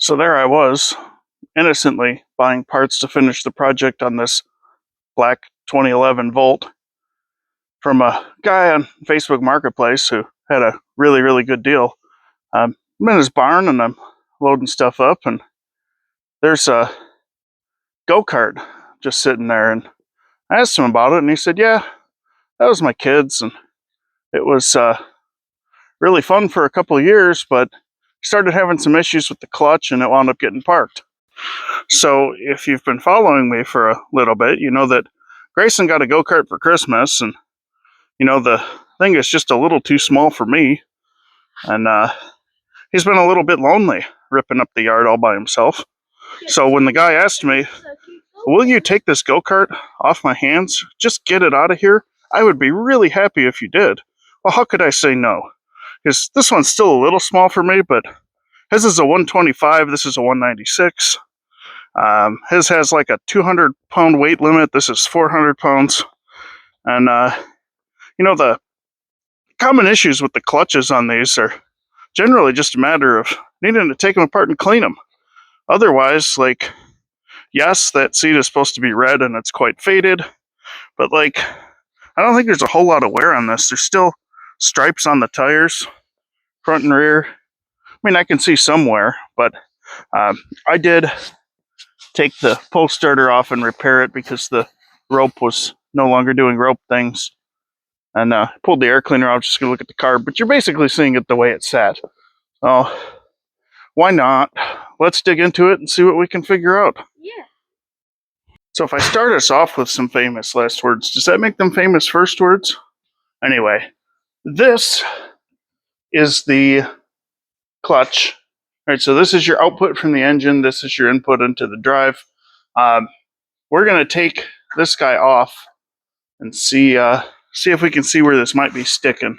So there I was, innocently buying parts to finish the project on this black 2011 Volt from a guy on Facebook Marketplace who had a really, really good deal. I'm in his barn and I'm loading stuff up, and there's a go-kart just sitting there, and I asked him about it, and he said, yeah, that was my kids, and it was really fun for a couple of years, but started having some issues with the clutch and it wound up getting parked. So if you've been following me for a little bit, you know that Grayson got a go-kart for Christmas, and the thing is just a little too small for me, and he's been a little bit lonely ripping up the yard all by himself. So when the guy asked me, will you take this go-kart off my hands, just get it out of here, I would be really happy if you did. Well, how could I say no? Because this one's still a little small for me, but his is a 125, this is a 196. His has like a 200-pound weight limit, this is 400 pounds. And, the common issues with the clutches on these are generally just a matter of needing to take them apart and clean them. Otherwise, yes, that seat is supposed to be red and it's quite faded, but I don't think there's a whole lot of wear on this. There's still stripes on the tires, front and rear. I mean, I can see some wear, but I did take the pull starter off and repair it because the rope was no longer doing rope things. And pulled the air cleaner out just to look at the car, but you're basically seeing it the way it's sat. So why not? Let's dig into it and see what we can figure out. Yeah. So if I start us off with some famous last words, does that make them famous first words? Anyway, this is the clutch. All right, so this is your output from the engine. This is your input into the drive. We're going to take this guy off and see if we can see where this might be sticking.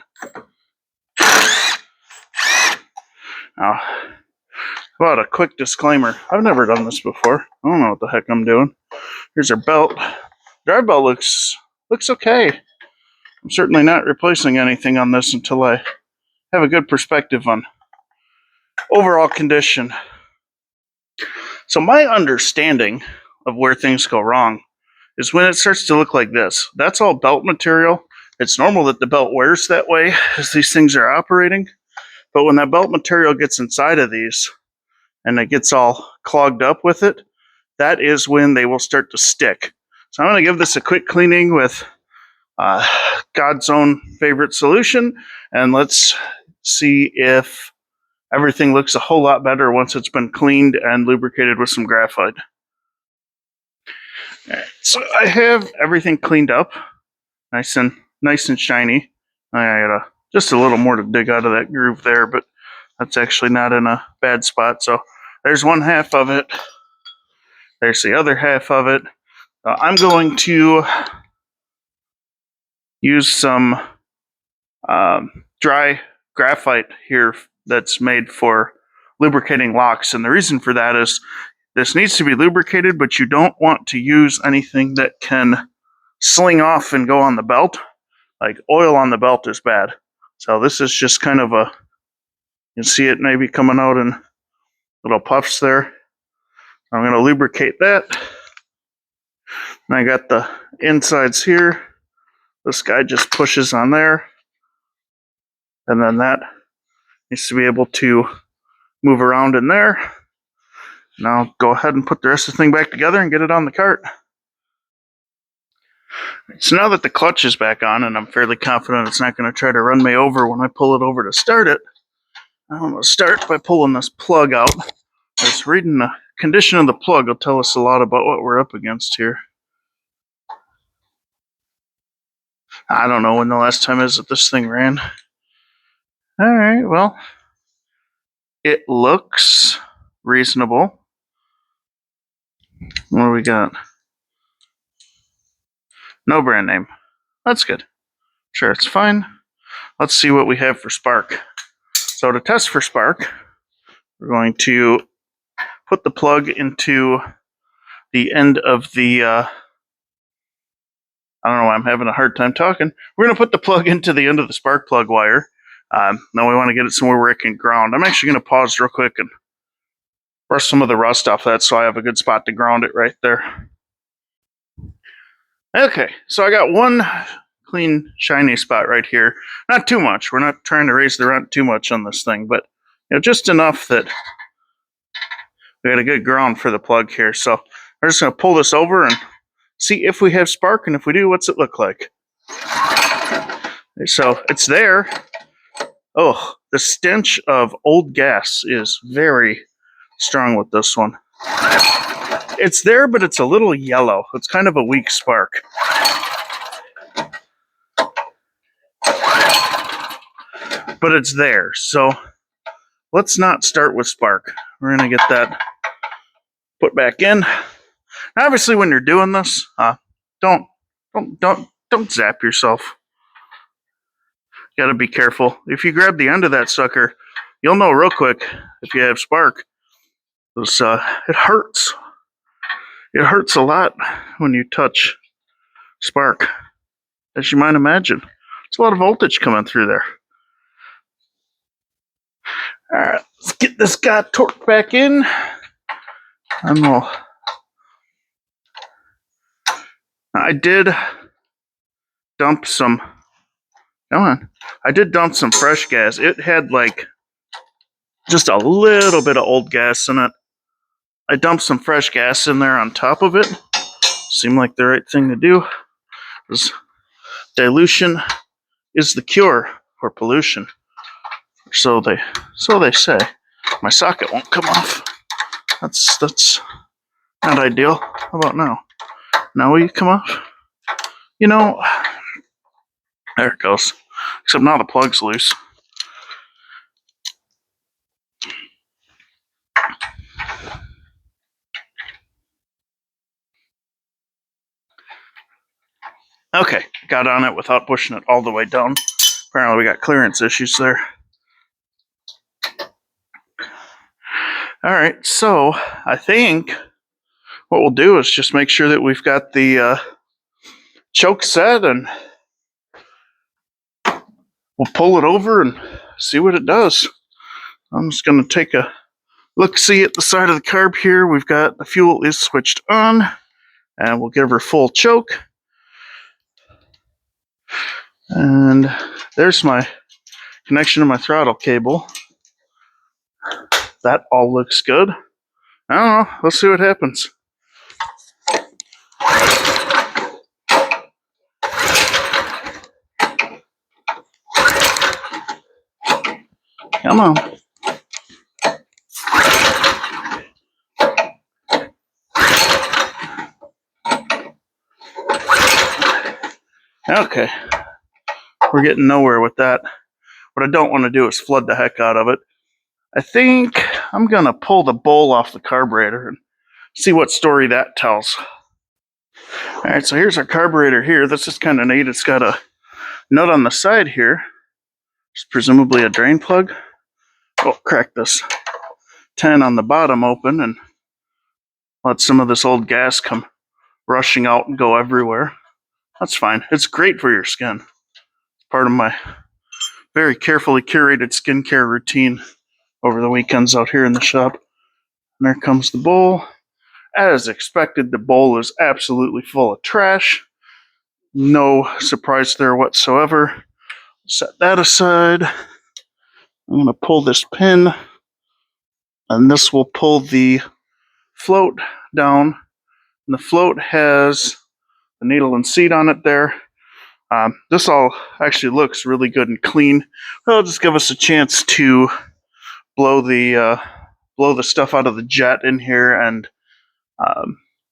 Now, about a quick disclaimer. I've never done this before. I don't know what the heck I'm doing. Here's our belt. Drive belt looks okay. I'm certainly not replacing anything on this until I have a good perspective on overall condition. So my understanding of where things go wrong is when it starts to look like this. That's all belt material. It's normal that the belt wears that way as these things are operating. But when that belt material gets inside of these and it gets all clogged up with it, that is when they will start to stick. So I'm going to give this a quick cleaning with God's own favorite solution, and let's see if everything looks a whole lot better once it's been cleaned and lubricated with some graphite. All right, so I have everything cleaned up, nice and shiny. I got just a little more to dig out of that groove there, but that's actually not in a bad spot. So there's one half of it. There's the other half of it. I'm going to use some dry graphite here that's made for lubricating locks. And the reason for that is this needs to be lubricated, but you don't want to use anything that can sling off and go on the belt. Like oil on the belt is bad. So this is just kind of you can see it maybe coming out in little puffs there. I'm going to lubricate that. And I got the insides here. This guy just pushes on there. And then that needs to be able to move around in there. Now go ahead and put the rest of the thing back together and get it on the cart. So now that the clutch is back on, and I'm fairly confident it's not going to try to run me over when I pull it over to start it, I'm going to start by pulling this plug out. Just reading the condition of the plug will tell us a lot about what we're up against here. I don't know when the last time is that this thing ran. Alright, well, it looks reasonable. What do we got? No brand name. That's good. Sure, it's fine. Let's see what we have for spark. So to test for spark, we're going to put the plug into the end of the, I don't know why I'm having a hard time talking. We're going to put the plug into the end of the spark plug wire. Now we want to get it somewhere where it can ground. I'm actually going to pause real quick and brush some of the rust off that so I have a good spot to ground it right there. Okay, so I got one clean, shiny spot right here. Not too much. We're not trying to raise the rent too much on this thing, but just enough that we got a good ground for the plug here. So we're just going to pull this over and see if we have spark, and if we do, what's it look like? So it's there. Oh, the stench of old gas is very strong with this one. It's there, but it's a little yellow. It's kind of a weak spark. But it's there, so let's not start with spark. We're going to get that put back in. Obviously, when you're doing this, don't zap yourself. You got to be careful. If you grab the end of that sucker, you'll know real quick if you have spark. It hurts. It hurts a lot when you touch spark, as you might imagine. There's a lot of voltage coming through there. All right, let's get this guy torqued back in, and I did dump some. Come on, I did dump some fresh gas. It had like just a little bit of old gas in it. I dumped some fresh gas in there on top of it. Seemed like the right thing to do. Because dilution is the cure for pollution. So they say. My socket won't come off. That's not ideal. How about now? Now will you come off? There it goes. Except now the plug's loose. Okay, got on it without pushing it all the way down. Apparently we got clearance issues there. Alright, so I think what we'll do is just make sure that we've got the choke set, and we'll pull it over and see what it does. I'm just going to take a look-see at the side of the carb here. We've got the fuel is switched on, and we'll give her full choke. And there's my connection to my throttle cable. That all looks good. I don't know. Let's see what happens. Come on. Okay. We're getting nowhere with that. What I don't want to do is flood the heck out of it. I think I'm going to pull the bowl off the carburetor and see what story that tells. Alright, so here's our carburetor here. This is kind of neat. It's got a nut on the side here. It's presumably a drain plug. We'll crack this 10 on the bottom open and let some of this old gas come rushing out and go everywhere. That's fine. It's great for your skin. It's part of my very carefully curated skincare routine over the weekends out here in the shop. And there comes the bowl. As expected, the bowl is absolutely full of trash. No surprise there whatsoever. Set that aside. I'm going to pull this pin, and this will pull the float down. And the float has the needle and seat on it there. This all actually looks really good and clean. It'll just give us a chance to blow the stuff out of the jet in here, and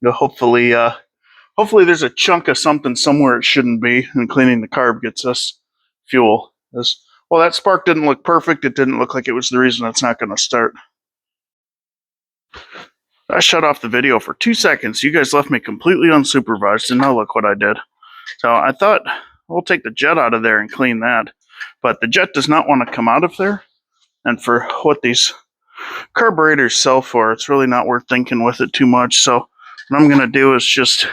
hopefully there's a chunk of something somewhere it shouldn't be, and cleaning the carb gets us fuel. Well, that spark didn't look perfect. It didn't look like it was the reason it's not going to start. I shut off the video for 2 seconds. You guys left me completely unsupervised, and now look what I did. So I thought we'll take the jet out of there and clean that. But the jet does not want to come out of there. And for what these carburetors sell for, it's really not worth thinking with it too much. So what I'm going to do is just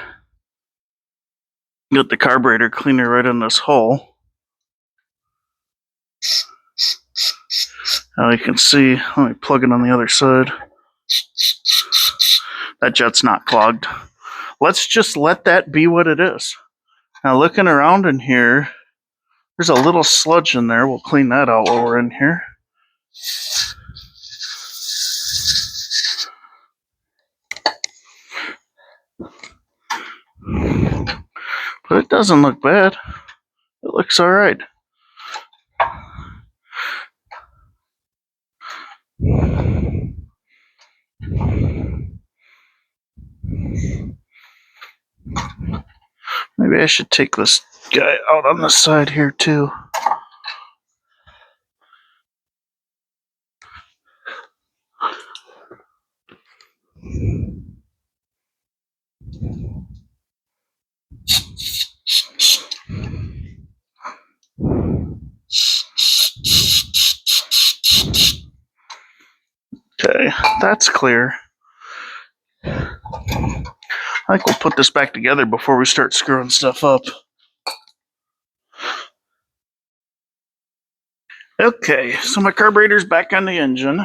get the carburetor cleaner right in this hole. Now you can see, let me plug it on the other side. That jet's not clogged. Let's just let that be what it is. Now looking around in here, there's a little sludge in there. We'll clean that out while we're in here. But it doesn't look bad. It looks all right. Maybe I should take this guy out on the side here too. Okay, that's clear. I think we'll put this back together before we start screwing stuff up. Okay, so my carburetor's back on the engine.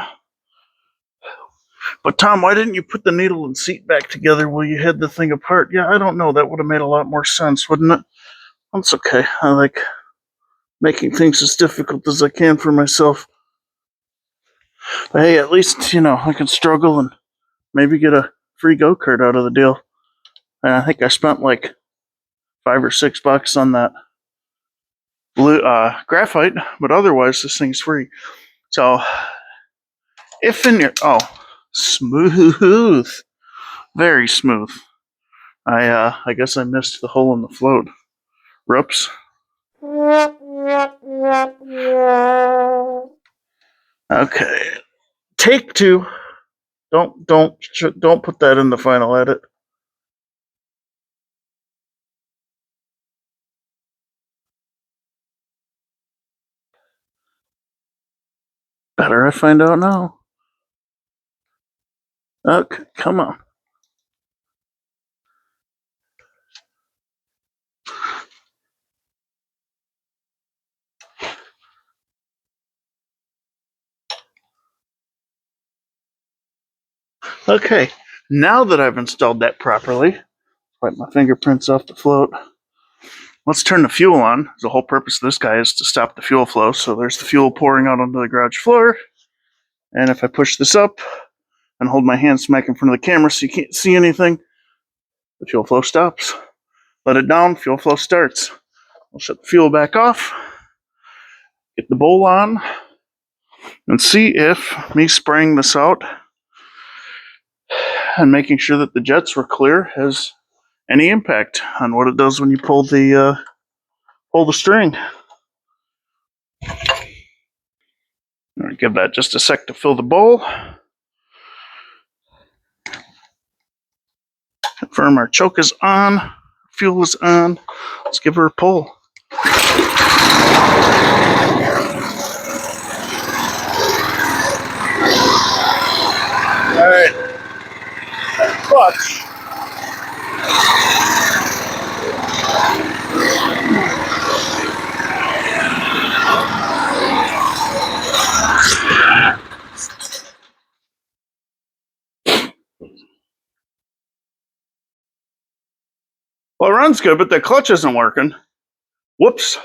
But Tom, why didn't you put the needle and seat back together while you had the thing apart? Yeah, I don't know. That would have made a lot more sense, wouldn't it? That's okay. I like making things as difficult as I can for myself. But hey, at least, I can struggle and maybe get a free go-kart out of the deal. And I think I spent like $5 or $6 on that blue graphite, but otherwise this thing's free. So, if in your... Oh, smooth. Very smooth. I guess I missed the hole in the float. Whoops. Okay. Take 2. Don't put that in the final edit. Better I find out now. Okay, come on. Okay, now that I've installed that properly, wipe my fingerprints off the float. Let's turn the fuel on. The whole purpose of this guy is to stop the fuel flow. So there's the fuel pouring out onto the garage floor. And if I push this up and hold my hand smack in front of the camera so you can't see anything, the fuel flow stops. Let it down, fuel flow starts. I'll shut the fuel back off, get the bowl on, and see if me spraying this out and making sure that the jets were clear has any impact on what it does when you pull the string. I'll give that just a sec to fill the bowl. Confirm our choke is on, fuel is on. Let's give her a pull. All right, clutch. Well, it runs good, but the clutch isn't working. Whoops.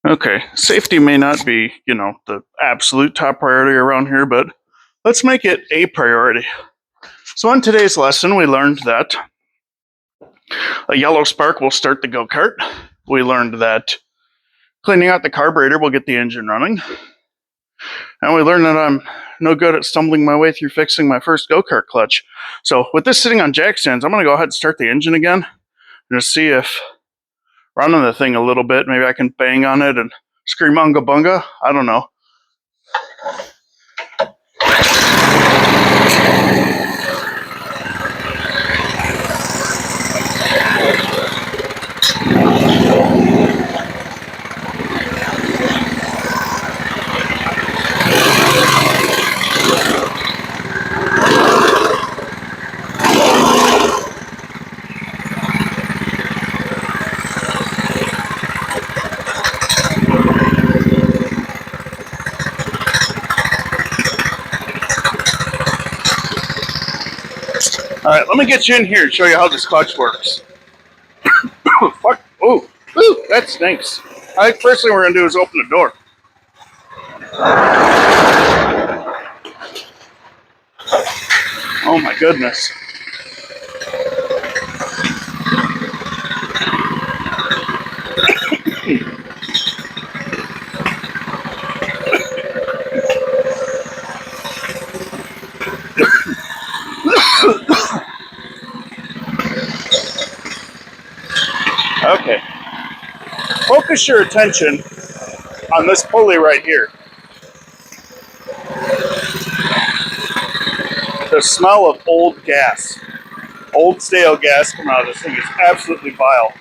Okay, safety may not be, the absolute top priority around here, but let's make it a priority. So in today's lesson, we learned that a yellow spark will start the go-kart. We learned that cleaning out the carburetor will get the engine running. And we learned that I'm no good at stumbling my way through fixing my first go-kart clutch. So with this sitting on jack stands, I'm going to go ahead and start the engine again and just see if running the thing a little bit, maybe I can bang on it and scream unga bunga. I don't know. Alright, let me get you in here and show you how this clutch works. Oh, fuck. Ooh, that stinks. I think first thing we're going to do is open the door. Oh my goodness. Okay. Focus your attention on this pulley right here. The smell of old gas, old stale gas coming out of this thing is absolutely vile.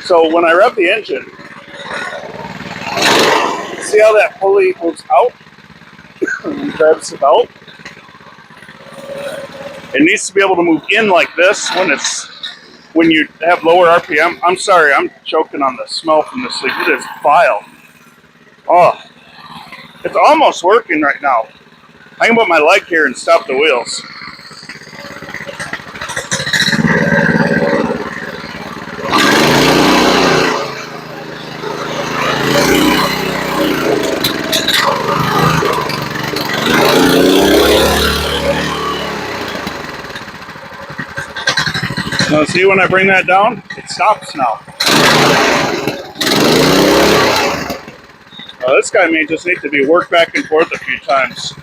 So when I rev the engine, see how that pulley moves out and grabs the belt? It needs to be able to move in like this when you have lower RPM. I'm sorry, I'm choking on the smell from this thing. It is vile. Oh, it's almost working right now. I can put my leg here and stop the wheels. Now see when I bring that down, it stops now. This guy may just need to be worked back and forth a few times.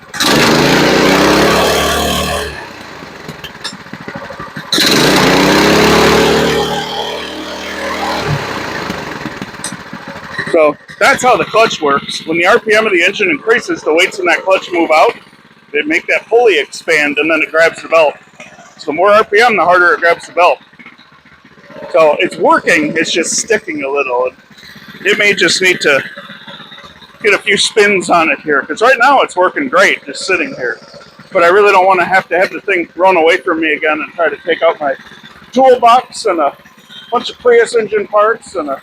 So that's how the clutch works. When the RPM of the engine increases, the weights in that clutch move out. They make that pulley expand, and then it grabs the belt. So the more RPM, the harder it grabs the belt. So it's working, it's just sticking a little. It may just need to get a few spins on it here, because right now it's working great, just sitting here. But I really don't want to have the thing run away from me again and try to take out my toolbox and a bunch of Prius engine parts and a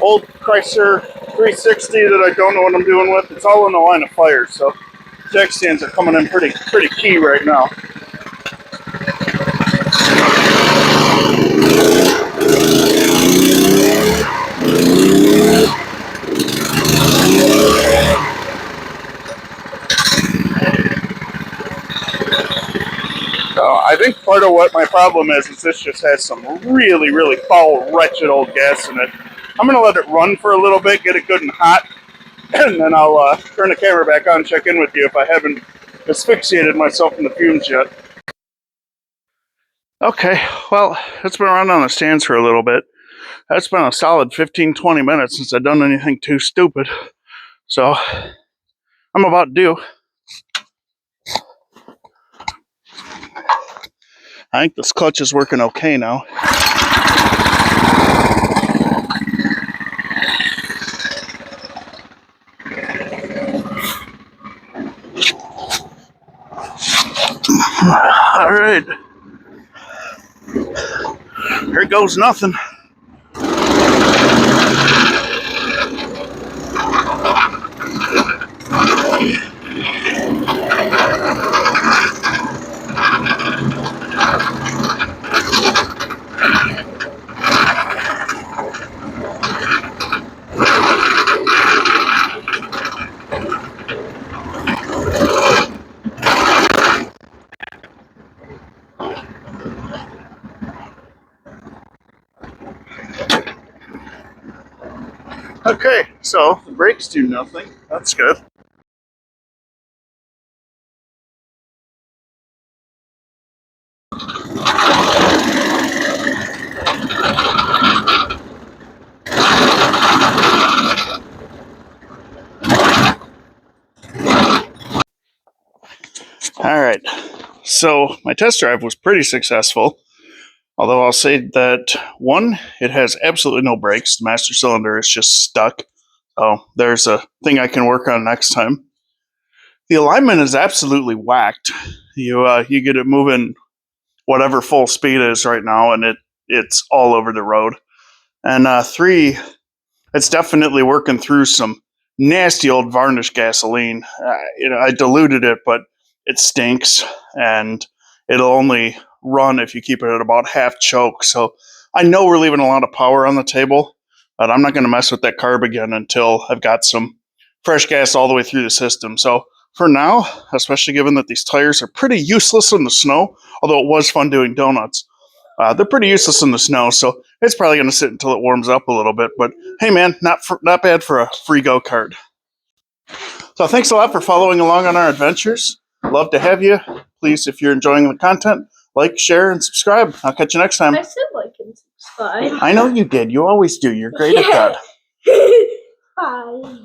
old Chrysler 360 that I don't know what I'm doing with. It's all in the line of fire, so jack stands are coming in pretty key right now. I think part of what my problem is this just has some really foul, wretched old gas in it. I'm going to let it run for a little bit, get it good and hot, and then I'll turn the camera back on and check in with you if I haven't asphyxiated myself in the fumes yet. Okay, well, it's been around on the stands for a little bit. That's been a solid 15-20 minutes since I've done anything too stupid. So, I'm about due. I think this clutch is working okay now. All right. Here goes nothing. Okay, so the brakes do nothing. That's good. All right, so my test drive was pretty successful. Although I'll say that, one, it has absolutely no brakes. The master cylinder is just stuck. So there's a thing I can work on next time. The alignment is absolutely whacked. You get it moving whatever full speed is right now, and it's all over the road. And three, it's definitely working through some nasty old varnish gasoline. I diluted it, but it stinks, and it'll only run if you keep it at about half choke. So I know we're leaving a lot of power on the table, but I'm not going to mess with that carb again until I've got some fresh gas all the way through the system. So for now, especially given that these tires are pretty useless in the snow, although it was fun doing donuts, they're pretty useless in the snow, so it's probably going to sit until it warms up a little bit. But hey, man, not bad for a free go-kart. So thanks a lot for following along on our adventures. Love to have you. Please, if you're enjoying the content, like, share, and subscribe. I'll catch you next time. I said like and subscribe. I know you did. You always do. You're great at that. Bye.